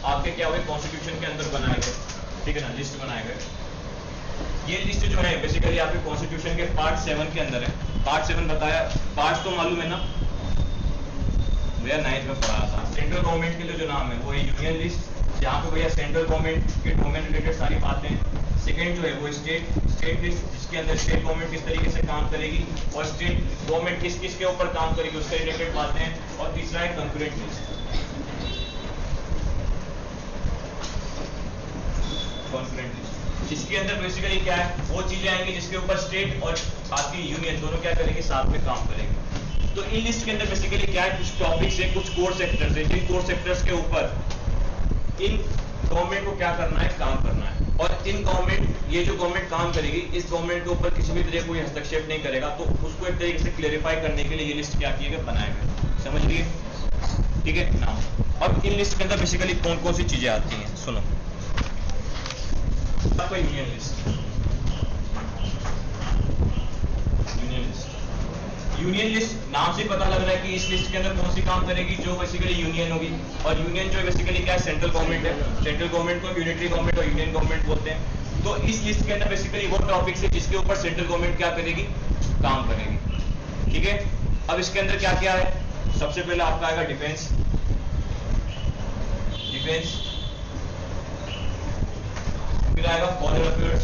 आपके क्या हुए कॉन्स्टिट्यूशन के अंदर बनाए गए, ठीक है ना, लिस्ट बनाए गए। ये लिस्ट जो है बेसिकली आपके कॉन्स्टिट्यूशन के पार्ट 7 के अंदर है। पार्ट 7 बताया, पार्ट तो मालूम है ना भैया, 9th में पढ़ा था। सेंट्रल गवर्नमेंट के लिए जो नाम है वो है यूनियन लिस्ट, जहाँ पे भैया सेंट्रल गवर्नमेंट के डोमेन रिलेटेड सारी बातें हैं। सेकेंड जो है वो स्टेट लिस्ट, जिसके अंदर स्टेट गवर्नमेंट किस तरीके से काम करेगी और स्टेट गवर्नमेंट किस किस के ऊपर काम करेगी उससे रिलेटेड बातें हैं। और तीसरा है कंकरेंट लिस्ट, जिसके अंदर बेसिकली क्या है वो चीजें आएंगी जिसके ऊपर स्टेट और साथ ही यूनियन दोनों क्या करेंगे, साथ में काम करेंगे। तो इन लिस्ट के अंदर बेसिकली क्या है, कुछ टॉपिक्स है, कुछ कोर सेक्टर्स है, जिन कोर सेक्टर्स के ऊपर इन गवर्नमेंट को क्या करना है, काम करना है। और इन गवर्नमेंट, ये जो गवर्नमेंट काम करेगी, इस गवर्नमेंट के ऊपर किसी भी तरह कोई हस्तक्षेप नहीं करेगा, तो उसको एक तरीके से क्लेरिफाई करने के लिए ये लिस्ट क्या किए गए, बनाए गए। समझ लिए, ठीक है ना। अब इन लिस्ट के अंदर बेसिकली कौन कौन सी चीजें आती हैं, सुनो। आपका यूनियन लिस्ट, यूनियन लिस्ट नाम से पता लग रहा है कि इस लिस्ट के अंदर कौन सी काम करेगी, जो बेसिकली यूनियन होगी। और यूनियन जो बेसिकली क्या है, सेंट्रल गवर्नमेंट है। सेंट्रल गवर्नमेंट को यूनिटरी गवर्नमेंट और यूनियन गवर्नमेंट बोलते हैं। तो इस लिस्ट के अंदर बेसिकली वो टॉपिक्स है जिसके ऊपर सेंट्रल गवर्नमेंट क्या करेगी, काम करेगी, ठीक है। अब इसके अंदर क्या क्या है, सबसे पहले आपका आएगा डिफेंस, फिर आएगा फॉरेन अफेयर्स,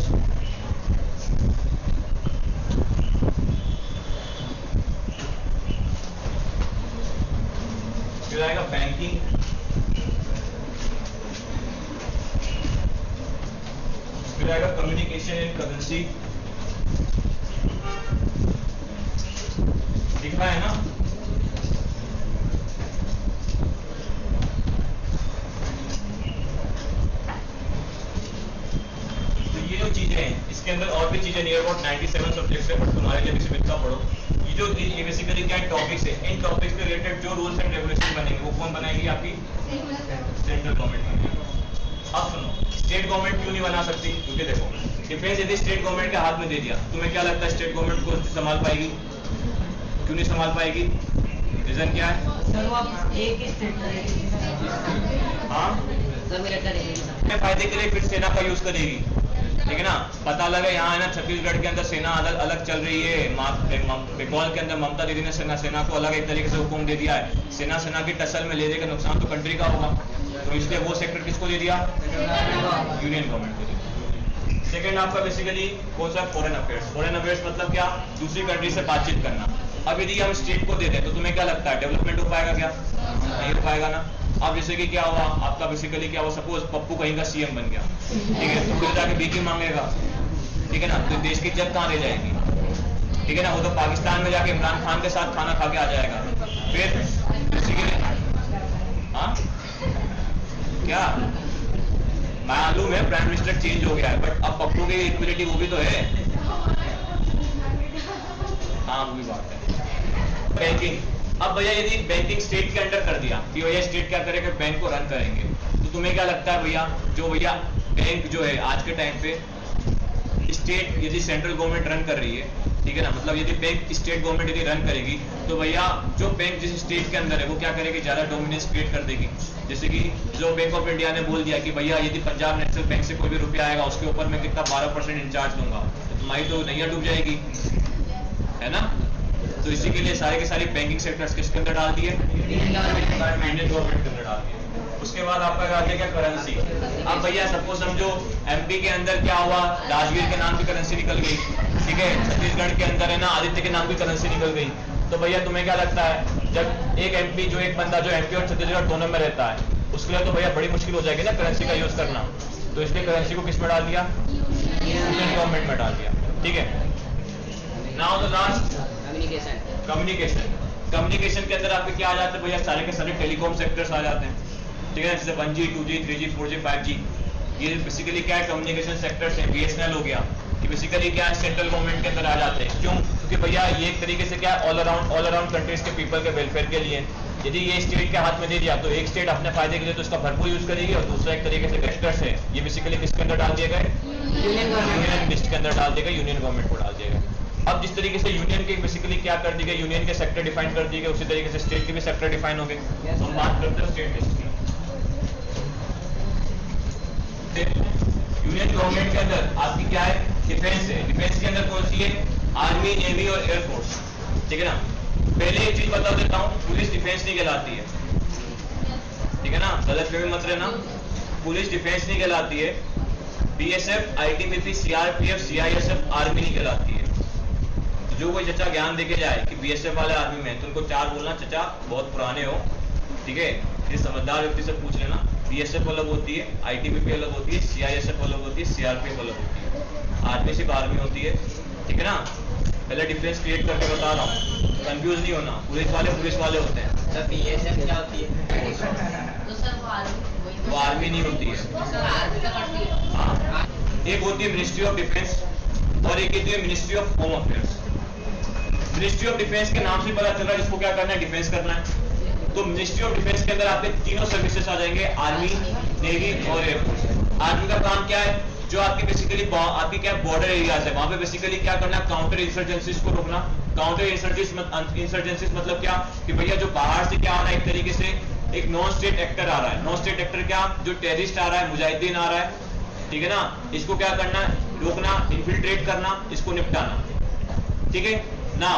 फिर आएगा बैंकिंग, फिर आएगा कम्युनिकेशन एंड करेंसी, लिखा है ना। तो ये जो चीजें हैं इसके अंदर और भी चीजें नियर अबाउट 97 सब्जेक्ट्स है, बट तुम्हारे लिए भी सिर्फ इतना पढ़ो। ये बेसिकली क्या टॉपिक्स है, इन टॉपिक्स के रिलेटेड जो रूल्स एंड रेगुलेशन बनेंगे वो कौन बनाएगी, आपकी सेंट्रल गवर्नमेंट बनेगी। अब सुनो, स्टेट गवर्नमेंट क्यों नहीं बना सकती, क्योंकि देखो डिफेंस यदि स्टेट गवर्नमेंट के हाथ में दे दिया, तुम्हें क्या लगता है स्टेट गवर्नमेंट को संभाल पाएगी, क्यों नहीं संभाल पाएगी, रीजन क्या है? हाँ, अपने फायदे के लिए फिर सेना का यूज करेगी, ठीक है ना। पता लगा यहाँ है ना छत्तीसगढ़ के अंदर सेना अलग चल रही है, बंगाल के अंदर ममता दीदी ने सेना को अलग एक तरीके से हुक्म दे दिया है। सेना की टसल में लेने का नुकसान तो कंट्री का होगा, तो इसलिए वो सेक्टर किसको दे दिया, यूनियन गवर्नमेंट को दे दिया। सेकेंड आपका बेसिकली कौन सा, फॉरेन अफेयर्स। फॉरेन अफेयर्स मतलब क्या, दूसरी कंट्री से बातचीत करना। अब यदि हम स्टेट को दे दें तो तुम्हें क्या लगता है डेवलपमेंट हो पाएगा क्या, नहीं हो पाएगा ना। अब जैसे कि क्या हुआ आपका बेसिकली क्या हुआ, सपोज पप्पू कहीं का सीएम बन गया, ठीक है, तो फिर जाके भीख मांगेगा, ठीक है ना, तो देश की इज्जत कहाँ रह जाएगी, ठीक है ना। वो तो पाकिस्तान में जाके इमरान खान के साथ खाना खा के आ जाएगा। फिर बेसिकली हाँ क्या मालूम है, प्राइम मिनिस्टर चेंज हो गया है, बट अब पप्पू की इक्वलिटी वो भी तो है। हाँ वो भी बात है। बैंकिंग, अब भैया यदि बैंकिंग स्टेट के अंडर कर दिया कि भैया स्टेट क्या करेगा, बैंक को रन करेंगे, तो तुम्हें क्या लगता है भैया, जो भैया बैंक जो है आज के टाइम पे स्टेट यदि सेंट्रल गवर्नमेंट रन कर रही है, ठीक है ना, मतलब यदि बैंक स्टेट गवर्नमेंट यदि रन करेगी तो भैया जो बैंक जिस स्टेट के अंदर है वो क्या करेगी, ज्यादा डोमिनेंस क्रिएट कर देगी। जैसे कि जो बैंक ऑफ इंडिया ने बोल दिया कि भैया यदि पंजाब नेशनल बैंक से कोई भी रुपया आएगा उसके ऊपर मैं कितना 12% इंचार्ज दूंगा, तो तुम्हारी तो नैया डूब जाएगी, है ना। तो इसी के लिए सारे के सारे बैंकिंग सेक्टर्स किसके अंदर डाल दिए, यूनियन गवर्नमेंट के अंदर डाल दिए। उसके बाद आपका क्या क्या करेंसी। अब भैया सपोज समझो एमपी के अंदर क्या हुआ, राजवीर के नाम की करेंसी निकल गई, ठीक है, छत्तीसगढ़ के अंदर है ना आदित्य के नाम की करेंसी निकल गई, तो भैया तुम्हें क्या लगता है, जब एक एमपी जो एक बंदा जो एमपी और छत्तीसगढ़ दोनों में रहता है उसके लिए तो भैया बड़ी मुश्किल हो जाएगी ना करेंसी का यूज करना, तो इसलिए करेंसी को किस में डाल दिया, यूनियन गवर्नमेंट में डाल दिया, ठीक है। नाउ द लास्ट कम्युनिकेशन के अंदर आपके क्या आ जाते हैं भैया, सारे के सारे टेलीकॉम सेक्टर्स आ जाते हैं, ठीक है, जैसे 1G 2G 3G 4G 5G, ये बेसिकली क्या है कम्युनिकेशन सेक्टर्स है। BSNL हो गया, ये बेसिकली क्या है सेंट्रल गवर्नमेंट के अंदर आ जाते हैं। क्यों, क्योंकि भैया ये एक तरीके से क्या है ऑल अराउंड कंट्रीज के पीपल के वेलफेयर के लिए। यदि ये स्टेट के हाथ में दे दिया तो एक स्टेट अपने फायदे के लिए तो इसका भरपूर यूज करेगी, और दूसरा एक तरीके से सेक्टर्स है ये बेसिकली किसके अंदर डाल दिए गए, यूनियन लिस्ट के अंदर डाल दिएगा, यूनियन गवर्नमेंट को डाल दिएगा। अब जिस तरीके से यूनियन के बेसिकली क्या कर दी गई, यूनियन के सेक्टर डिफाइन कर दिए गए, उसी तरीके से स्टेट के भी सेक्टर डिफाइन हो गए। हम बात करते हैं स्टेट लिस्ट की। से यूनियन गवर्नमेंट के अंदर आपकी क्या है, डिफेंस है। डिफेंस के अंदर कौन सी है, आर्मी, नेवी और एयरफोर्स, ठीक है ना। पहले एक चीज बता देता हूँ, पुलिस डिफेंस नहीं कहलाती है, ठीक है ना, गलतफहमी मत रहना। पुलिस डिफेंस नहीं कहलाती है। BSF, ITBP, CRPF, CISF army नहीं कहलाती है। तो जो कोई चचा ज्ञान देके जाए कि बीएसएफ वाले आर्मी में, तो उनको चार बोलना, चचा बहुत पुराने हो, ठीक है। ये समझदार व्यक्ति से पूछ लेना, बीएसएफ अलग होती है, आईटीबीपी अलग होती है, सीआईएसएफ अलग होती है, सीआरपीएफ अलग होती है। आर्मी सिर्फ आर्मी होती है, ठीक है ना। पहले डिफरेंस क्रिएट करके बता रहा हूँ, कंफ्यूज नहीं होना। पुलिस वाले होते हैं। सर बीएसएफ क्या होती है? तो सर वो आर्मी नहीं होती है। सर आर्मी का करती है। हाँ, एक होती है मिनिस्ट्री ऑफ डिफेंस और एक होती है ministry of home affairs. Ministry of defence के नाम से पता चल रहा है जिसको क्या करना है, डिफेंस करना है। तो मिनिस्ट्री ऑफ डिफेंस के अंदर आपके तीनों सर्विसेज आ जाएंगे, आर्मी, नेवी और एयरफोर्स। आर्मी का काम क्या है, जो आपके बेसिकली आपकी क्या बॉर्डर एरियाज है, वहां पे बेसिकली क्या करना है, काउंटर इंसर्जेंसीज को रोकना। काउंटर इंसर्जेंसीज मतलब क्या, कि भैया जो बाहर से क्या आ रहा है, एक तरीके से एक नॉन स्टेट एक्टर आ रहा है। नॉन स्टेट एक्टर क्या, जो टेररिस्ट आ रहा है, मुजाहिदीन आ रहा है, ठीक है ना, इसको क्या करना है, रोकना, इन्फिल्ट्रेट करना, इसको निपटाना, ठीक है ना।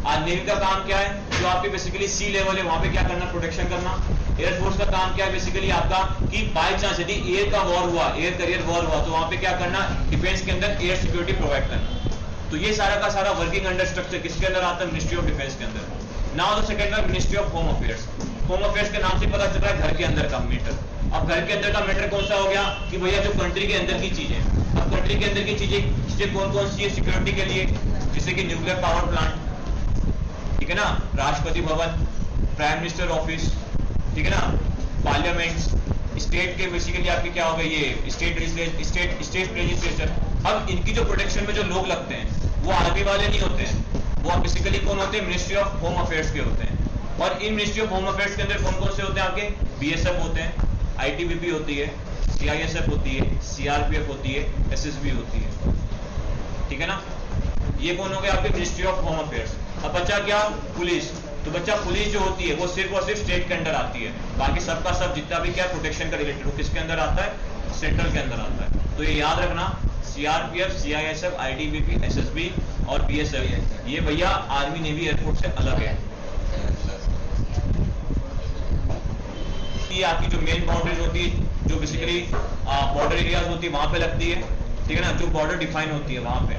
आज नेवी का काम क्या है, जो आपके बेसिकली सी लेवल है, वहां पे क्या करना, प्रोटेक्शन करना। एयरफोर्स का काम क्या है, बेसिकली आपका कि बाय चांस यदि एयर का वॉर हुआ, एयर करियर वॉर हुआ, तो वहां पे क्या करना, डिफेंस के अंदर एयर सिक्योरिटी प्रोवाइड करना। तो ये सारा का सारा वर्किंग अंडर स्ट्रक्चर किसके अंदर आता है, मिनिस्ट्री ऑफ डिफेंस के अंदर। Now the second one, ministry of home affairs. Home affairs के नाम से पता चल रहा है घर के अंदर का मैटर। अब घर के अंदर का मैटर कौन सा हो गया, कि भैया जो कंट्री के अंदर की चीजें। अब कंट्री के अंदर की चीजें कौन कौन सी है सिक्योरिटी के लिए, जैसे कि न्यूक्लियर पावर प्लांट, ठीक है ना, Rashtrapati Bhavan, prime minister office, ठीक है ना, पार्लियामेंट, स्टेट के बेसिकली आपके क्या हो गए, ये स्टेट लेजिस्लेचर। अब इनकी जो प्रोटेक्शन में जो लोग लगते हैं वो आर्मी वाले नहीं होते हैं, वो बेसिकली कौन होते हैं, मिनिस्ट्री ऑफ होम अफेयर्स के होते हैं। और इन मिनिस्ट्री ऑफ होम अफेयर्स के अंदर कौन कौन से होते हैं आपके, बीएसएफ होते हैं, आईटीबीपी होती है, सीआईएसएफ होती है, सीआरपीएफ होती है, एसएसबी होती है, ठीक है ना। ये कौन हो गए आपके मिनिस्ट्री ऑफ होम अफेयर्स। अब बच्चा क्या, पुलिस। तो बच्चा पुलिस जो होती है वो सिर्फ और सिर्फ स्टेट के अंदर आती है, बाकी सबका सब जितना भी क्या प्रोटेक्शन का रिलेटेड वो किसके अंदर आता है, सेंट्रल के अंदर आता है। तो ये याद रखना, सीआरपीएफ, सीआईएसएफ, आईटीबीपी, एसएसबी और बीएसएफ, ये भैया आर्मी, नेवी, एयरफोर्स से अलग है। ये आपकी जो मेन बाउंड्रीज होती है, जो बेसिकली बॉर्डर एरियाज होती है वहां पे लगती है, ठीक है ना, जो बॉर्डर डिफाइन होती है वहां पे,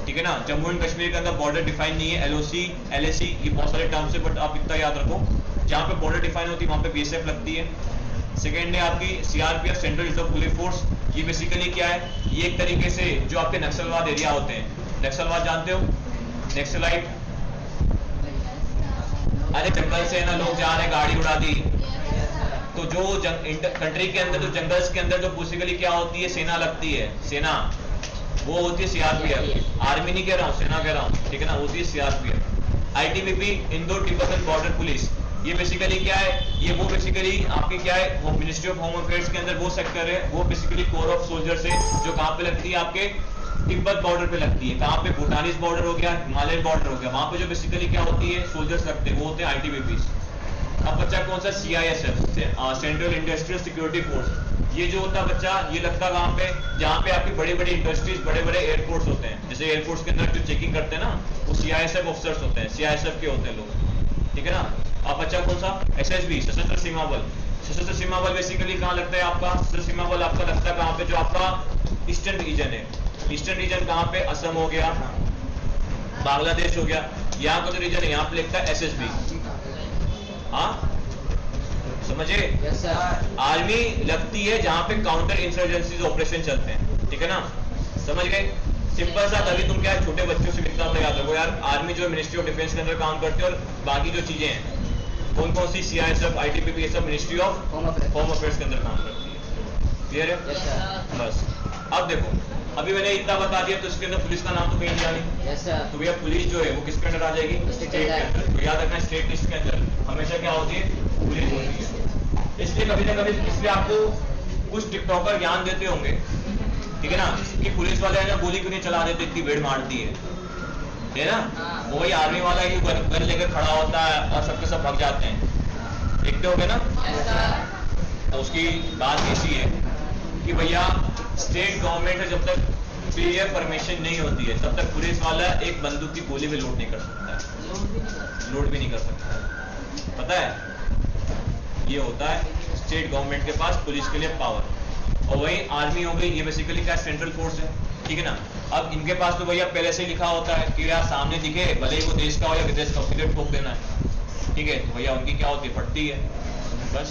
ठीक है ना। जम्मू एंड कश्मीर के अंदर बॉर्डर डिफाइन नहीं है, एलओसी, एलएसी, ये बहुत सारे टर्म्स है, बट आप इतना याद रखो, जहां पे बॉर्डर डिफाइन होती है वहां पे बीएसएफ लगती है। सेकेंड है आपकी CRPF, central reserve police force. ये बेसिकली क्या है, ये एक तरीके से जो आपके नक्सलवाद एरिया होते हैं, नक्सलवाद जानते हो, नक्सलाइट, अरे जंगल से ना लोग जा रहे हैं, गाड़ी उड़ा दी, तो जो कंट्री के अंदर, जो जंगल्स के अंदर जो बेसिकली क्या होती है, सेना लगती है, सेना, वो होती है सीआरपीएफ। आर्मी नहीं कह रहा हूँ, सेना कह रहा हूँ, ठीक है ना, होती है CRPF. ITBP, Indo Tibetan border police, ये बेसिकली क्या है, ये वो बेसिकली आपके क्या है, वो मिनिस्ट्री ऑफ होम अफेयर्स के अंदर वो सेक्टर है, वो बेसिकली कोर ऑफ सोल्जर्स है, जो कहाँ पे लगती है, आपके तिब्बत बॉर्डर पे लगती है। कहाँ पे, भूटानीज बॉर्डर हो गया, हिमालयन बॉर्डर हो गया, वहां पे जो बेसिकली क्या होती है, सोल्जर्स लगते हैं, वो होते हैं आईटीबीपी। अब बच्चा कौन सा, CISF, central industrial security force. ये जो होता है बच्चा, ये लगता कहाँ पे, जहाँ पे आपकी बड़ी बड़ी इंडस्ट्रीज, बड़े बड़े एयरपोर्ट्स होते हैं। जैसे एयरपोर्ट्स के अंदर जो चेकिंग करते हैं ना, वो सीआईएसएफ ऑफिसर्स होते हैं, सीआईएसएफ के होते हैं लोग, ठीक है ना। अब बच्चा कौन सा, एसएसबी, सशस्त्र सीमा बल। सशस्त्र सीमा बल बेसिकली कहाँ लगता है आपका, सशस्त्र सीमा बल आपका लगता है कहाँ पे, जो आपका ईस्टर्न रीजन है। ईस्टर्न रीजन कहाँ पे, असम हो गया, बांग्लादेश हो गया, यहाँ का जो रीजन है यहाँ पे लगता है एसएसबी। हाँ समझे, आर्मी लगती है जहां पे काउंटर इंसर्जेंसीज ऑपरेशन चलते हैं, ठीक है ना, समझ गए। सिंपल सा, तभी तुम क्या है, छोटे बच्चों से इतना तो याद रखो यार, आर्मी जो मिनिस्ट्री ऑफ डिफेंस के अंदर काम करती है, और बाकी जो चीजें हैं कौन कौन सी, सीआईएसएफ, आईटीबीपी, ये सब मिनिस्ट्री ऑफ होम अफेयर्स के अंदर काम करती है। क्लियर है, बस। अब देखो, अभी मैंने इतना बता दिया, तो इसके अंदर पुलिस का नाम तो कहीं नहीं जानी, तो भैया पुलिस जो है वो किसके अंदर आ जाएगी, स्टेट के अंदर। तो याद रखना, स्टेट लिस्ट के अंदर हमेशा क्या होती है, पुलिस होती है। इसलिए कभी ना कभी, इसलिए आपको कुछ टिकटॉकर ज्ञान देते होंगे, ठीक है ना, कि पुलिस वाले है ना गोली क्यों नहीं चला देते, इतनी भीड़ मारती है ना। वो वही आर्मी वाला है कि गन लेकर खड़ा होता है और सबके सब भाग जाते हैं, देखते होंगे ना। तो उसकी बात ऐसी है कि भैया स्टेट गवर्नमेंट है जब तक क्लियर परमिशन नहीं होती है तब तक पुलिस वाला एक बंदूक की गोली भी लोड नहीं कर सकता है, लोड भी नहीं कर सकता है। पता है ये होता है स्टेट गवर्नमेंट के पास पुलिस के लिए पावर। और वही आर्मी हो गई, ये बेसिकली क्या सेंट्रल फोर्स है, ठीक है ना। अब इनके पास तो भैया पहले से ही लिखा होता है कि यार सामने दिखे भले ही वो देश का हो या विदेश का, सीधे ठोक देना है, ठीक है। तो भैया उनकी क्या होती है, फटती है बस।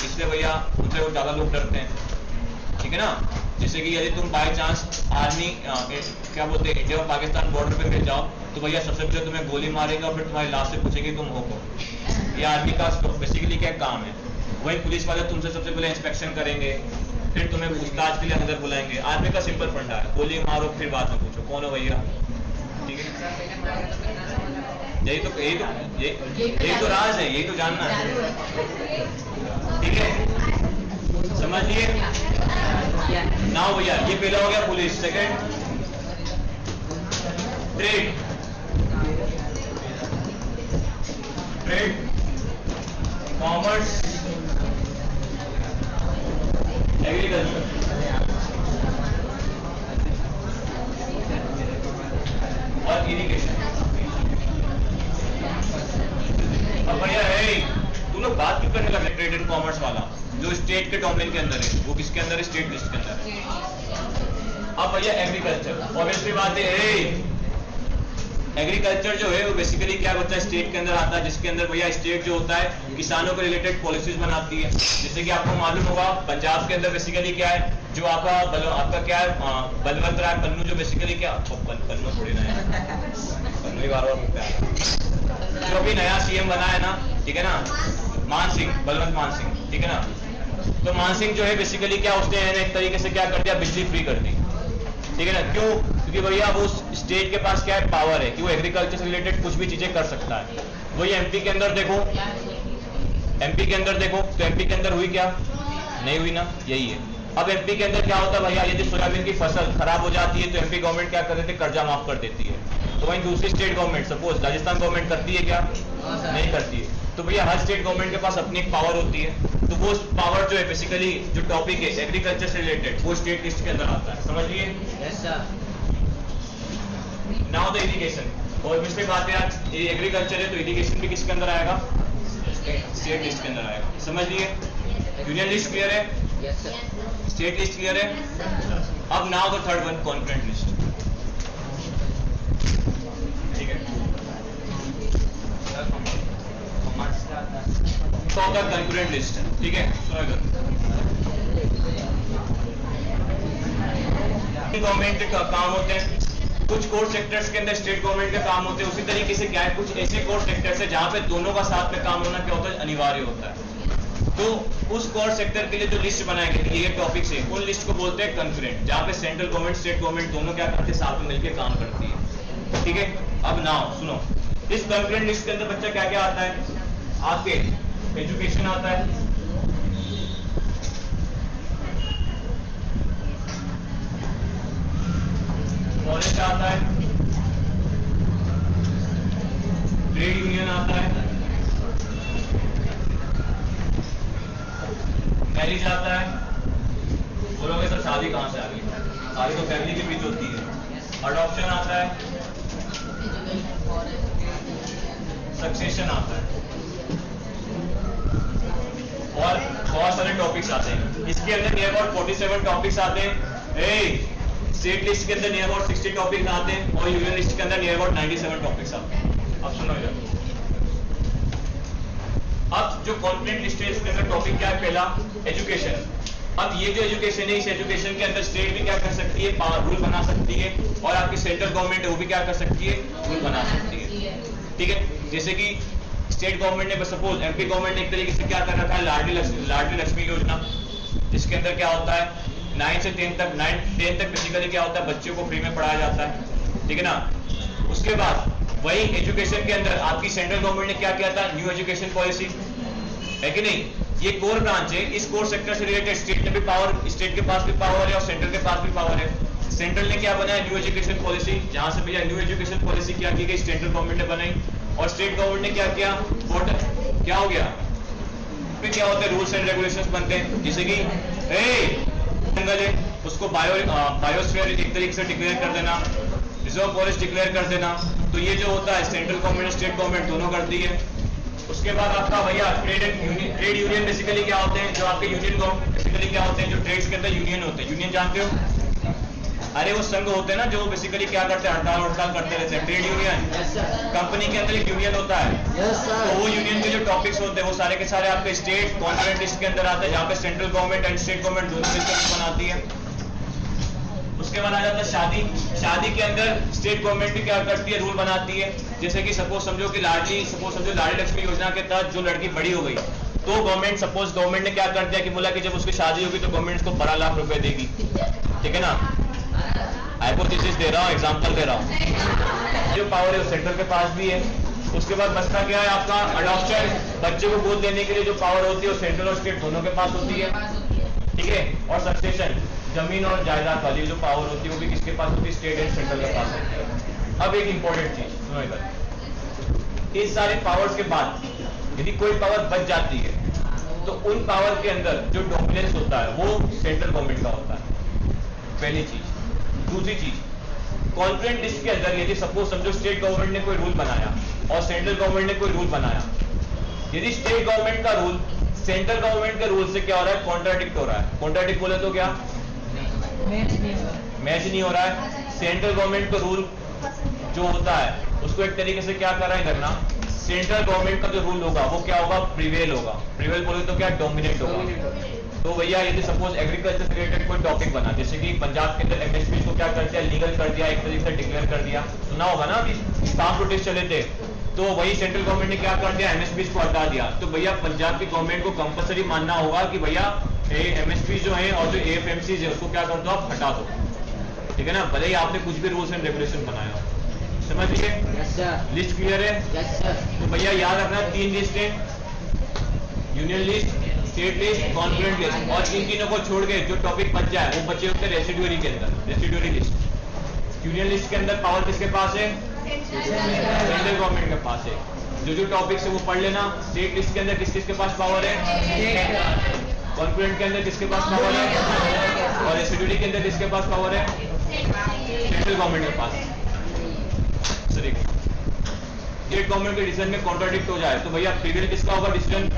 इसलिए भैया उनसे वो ज्यादा लोग डरते हैं, ठीक है ना। जैसे कि यदि तुम बाई चांस आर्मी क्या बोलते हैं इंडिया और पाकिस्तान बॉर्डर पे मिल जाओ तो भैया सबसे पहले तुम्हें गोली मारेगा और फिर तुम्हारी लाश से पूछेंगे तुम हो कौन। ये आर्मी का बेसिकली क्या काम है। वही पुलिस वाले तुमसे सबसे पहले इंस्पेक्शन करेंगे, फिर तुम्हें पूछताछ के लिए अंदर बुलाएंगे। आर्मी का सिंपल फंडा है, गोली मारो फिर बाद में पूछो कौन हो भैया, ठीक है। यही तो राज है, यही तो जानना है, ठीक है। समझिए नाउ भैया ये पहला हो गया police. Second trade, trade commerce agriculture. और इरिगेशन। अब भैया है तुम लोग बात क्यों करने लगे ट्रेड एंड कॉमर्स वाला जो स्टेट के डोमेन के अंदर है, वो किसके अंदर है, स्टेट लिस्ट के अंदर है। अब भैया एग्रीकल्चर, ऑब्वियसली बात है एग्रीकल्चर जो है वो बेसिकली क्या होता है स्टेट के अंदर आता है, जिसके अंदर भैया स्टेट जो होता है किसानों के रिलेटेड पॉलिसीज बनाती है। जैसे कि आपको मालूम होगा पंजाब के अंदर बेसिकली क्या है, जो आपका क्या है बलवंत राय पन्नू, जो बेसिकली क्या पन्नू थोड़ी ना है, पन्नू ही बार बार जो भी नया सीएम बना है ना, ठीक है ना, मान सिंह, बलवंत मान सिंह, ठीक है ना। तो मान सिंह जो है बेसिकली क्या उसने एक तरीके से क्या कर दिया, बिजली फ्री कर दी, ठीक है ना। क्यों? क्योंकि भैया वो स्टेट के पास क्या है, पावर है कि वो एग्रीकल्चर से रिलेटेड कुछ भी चीजें कर सकता है। वही एमपी के अंदर देखो, एमपी के अंदर देखो तो एमपी के अंदर हुई क्या, नहीं हुई ना, यही है। अब एमपी के अंदर क्या होता है भैया, यदि सोयाबीन की फसल खराब हो जाती है तो एमपी गवर्नमेंट क्या कर देती है, कर्जा माफ कर देती है। तो वहीं दूसरी state government suppose Rajasthan government करती है क्या, नहीं करती है। तो भैया हर स्टेट गवर्नमेंट के पास अपनी एक पावर होती है, तो वो पावर जो है बेसिकली जो टॉपिक है एग्रीकल्चर से रिलेटेड वो स्टेट लिस्ट के अंदर आता है, समझिए। Yes sir. Now the irrigation, और पिछली बात है आज ये एग्रीकल्चर है तो इरिगेशन भी किसके अंदर आएगा, स्टेट लिस्ट के अंदर आएगा, समझ लिए। यूनियन लिस्ट क्लियर है, yes sir. State list clear है। अब now the third one concurrent list, ठीक है। तो होगा कंकरेंट लिस्ट, ठीक है। गवर्नमेंट के काम होते हैं, कुछ कोर सेक्टर्स के अंदर स्टेट गवर्नमेंट के काम होते हैं। उसी तरीके से क्या है, कुछ ऐसे कोर सेक्टर्स है जहां पे दोनों का साथ में काम होना क्या होता है, अनिवार्य होता है। तो उस कोर सेक्टर के लिए जो लिस्ट बनाई गई ये टॉपिक से, उन लिस्ट को बोलते हैं कंकरेंट, जहां पे सेंट्रल गवर्नमेंट स्टेट गवर्नमेंट दोनों क्या करते हैं, साथ में मिलकर काम करती है, ठीक है। अब नाउ सुनो, इस कंकरेंट लिस्ट के अंदर बच्चा क्या क्या आता है, आपके एजुकेशन आता है, कॉलेज आता है, ट्रेड यूनियन आता है, मैरिज आता है। बोलोगे सर शादी कहां से आ गई, शादी तो फैमिली के बीच होती है। अडॉप्शन आता है, सक्सेशन आता है, और बहुत सारे टॉपिक्स आते हैं। इसके अंदर नियर अबाउट 47 टॉपिक्स आते हैं। स्टेट लिस्ट के अंदर नियर अबाउट 60 टॉपिक्स आते हैं और यूनियन लिस्ट के अंदर नियर अबाउट 97 टॉपिक्स आते हैं। अब सुनो इधर, अब जो कॉन्करेंट लिस्ट है इसके अंदर टॉपिक क्या है, पहला एजुकेशन। अब ये जो एजुकेशन है, इस एजुकेशन के अंदर स्टेट भी क्या कर सकती है, रूल बना सकती है, और आपकी सेंट्रल गवर्नमेंट है वो भी क्या कर सकती है, रूल बना सकती है, ठीक है। जैसे कि स्टेट गवर्नमेंट ने सपोज एमपी गवर्नमेंट ने एक तरीके से क्या कर रखा है, लाडली लक्ष्मी योजना, जिसके अंदर क्या होता है 9 से 10 तक, 10 तक बेसिकली क्या होता है, बच्चों को फ्री में पढ़ाया जाता है, ठीक है ना। उसके बाद वही एजुकेशन के अंदर आपकी सेंट्रल गवर्नमेंट ने क्या किया था, न्यू एजुकेशन पॉलिसी है कि नहीं। ये कोर ब्रांच है, इस कोर सेक्टर से रिलेटेड स्टेट ने भी पावर, स्टेट के पास भी पावर है और सेंट्रल के पास भी पावर है। सेंट्रल ने क्या बनाया, न्यू एजुकेशन पॉलिसी, जहां से भैया न्यू एजुकेशन पॉलिसी क्या की गई, सेंट्रल गवर्नमेंट ने बनाई, और स्टेट गवर्नमेंट ने क्या किया, क्या हो गया, फिर क्या होता है, रूल्स एंड रेगुलेशंस बनते हैं। जैसे कि जंगल है उसको बायोस्फीयर एक तरीके से डिक्लेयर कर देना, रिजर्व फॉरेस्ट डिक्लेयर कर देना। तो ये जो होता है सेंट्रल गवर्नमेंट स्टेट गवर्नमेंट दोनों करती है। उसके बाद आपका भैया ट्रेड यूनियन बेसिकली क्या होते हैं, जो आपके यूनियन बेसिकली क्या होते हैं, जो ट्रेड्स के अंदर यूनियन होते हैं। यूनियन जानते हो? अरे वो संघ होते हैं ना जो बेसिकली क्या करते हैं, हड़ताल करते रहते हैं। ट्रेड यूनियन कंपनी के अंदर एक यूनियन होता है। तो वो यूनियन के जो टॉपिक्स होते हैं वो सारे के सारे आपके स्टेट कॉन्फ्रेंस लिस्ट के अंदर आते हैं, जहाँ पे central government and state government दोनों मिलकर बनाती है। उसके बाद आ जाता है शादी। शादी के अंदर स्टेट गवर्नमेंट भी क्या करती है, रूल बनाती है। जैसे कि सपोज समझो लाडली लक्ष्मी योजना के तहत जो लड़की बड़ी हो गई तो गवर्नमेंट ने क्या कर दिया कि बोला कि जब उसकी शादी होगी तो गवर्नमेंट उसको 12 लाख रुपए देगी। ठीक है ना, हाइपोथेसिस दे रहा हूँ, एग्जांपल दे रहा हूँ। जो पावर है वो सेंट्रल के पास भी है। उसके बाद मसला क्या है आपका, अडॉप्शन, बच्चे को गोद लेने के लिए जो पावर होती है वो सेंट्रल और स्टेट दोनों के पास होती है। ठीक है, और सक्सेशन, जमीन और जायदाद वाली जो पावर होती है वो भी किसके पास होती है, स्टेट एंड सेंट्रल के पास होती है। अब एक इंपॉर्टेंट चीज सुनो इधर, इस सारे पावर्स के बाद यदि कोई पावर बच जाती है तो उन पावर के अंदर जो डोमिनेंस होता है वो सेंट्रल गवर्नमेंट का होता है, पहली चीज। दूसरी चीज, कॉन्फ्रेंस लिस्ट के अंदर यदि सपोज समझो स्टेट गवर्नमेंट ने कोई रूल बनाया और सेंट्रल गवर्नमेंट ने कोई रूल बनाया, यदि स्टेट गवर्नमेंट का रूल सेंट्रल गवर्नमेंट के रूल से क्या हो रहा है, कॉन्ट्राडिक्ट हो रहा है। कॉन्ट्राडिक्ट बोले तो क्या, मैच नहीं हो रहा है। सेंट्रल गवर्नमेंट का रूल जो होता है उसको एक तरीके से क्या कर रहा है करना, सेंट्रल गवर्नमेंट का जो रूल होगा वो क्या होगा, प्रिवेल होगा। प्रिवेल बोले तो क्या, डोमिनेट होगा। तो भैया यदि सपोज एग्रीकल्चर से रिलेटेड कोई टॉपिक बना, जैसे कि पंजाब के अंदर एमएसपी को क्या कर दिया, लीगल कर दिया, एक तरीके से डिक्लेयर कर दिया, सुना होगा ना, अभी किसान प्रोटेस्ट चले थे तो वही सेंट्रल गवर्नमेंट ने क्या कर दिया, एमएसपी को हटा दिया। तो भैया पंजाब की गवर्नमेंट को कंपलसरी मानना होगा कि भैया एमएसपी जो है और जो एएफएमसी है उसको क्या कर दो, आप हटा दो। ठीक है ना, भले ही आपने कुछ भी रूल्स एंड रेगुलेशन बनाया हो। समझ लिए? लिस्ट क्लियर है? तो भैया याद रखना 3 लिस्ट है, union list, state list, conference list, और इन तीनों को छोड़ के जो टॉपिक बच जाए वो बचे होते हैं रेसिड्यूरी के अंदर, रेसिड्यूरी लिस्ट। यूनियन लिस्ट के अंदर पावर किसके पास है, सेंट्रल गवर्नमेंट के पास है। जो टॉपिक है वो पढ़ लेना। स्टेट लिस्ट के अंदर किस किसके पास पावर है, कॉन्फ्रेंस के अंदर किसके पास पावर है, और रेसिड्यूरी के अंदर किसके पास पावर है, सेंट्रल गवर्नमेंट के पास। स्टेट गवर्नमेंट के डिसीजन में कॉन्ट्राडिक्ट हो जाए तो भैया प्रिवेल किसका होगा डिसीजन,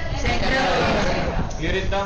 क्लियर इतना?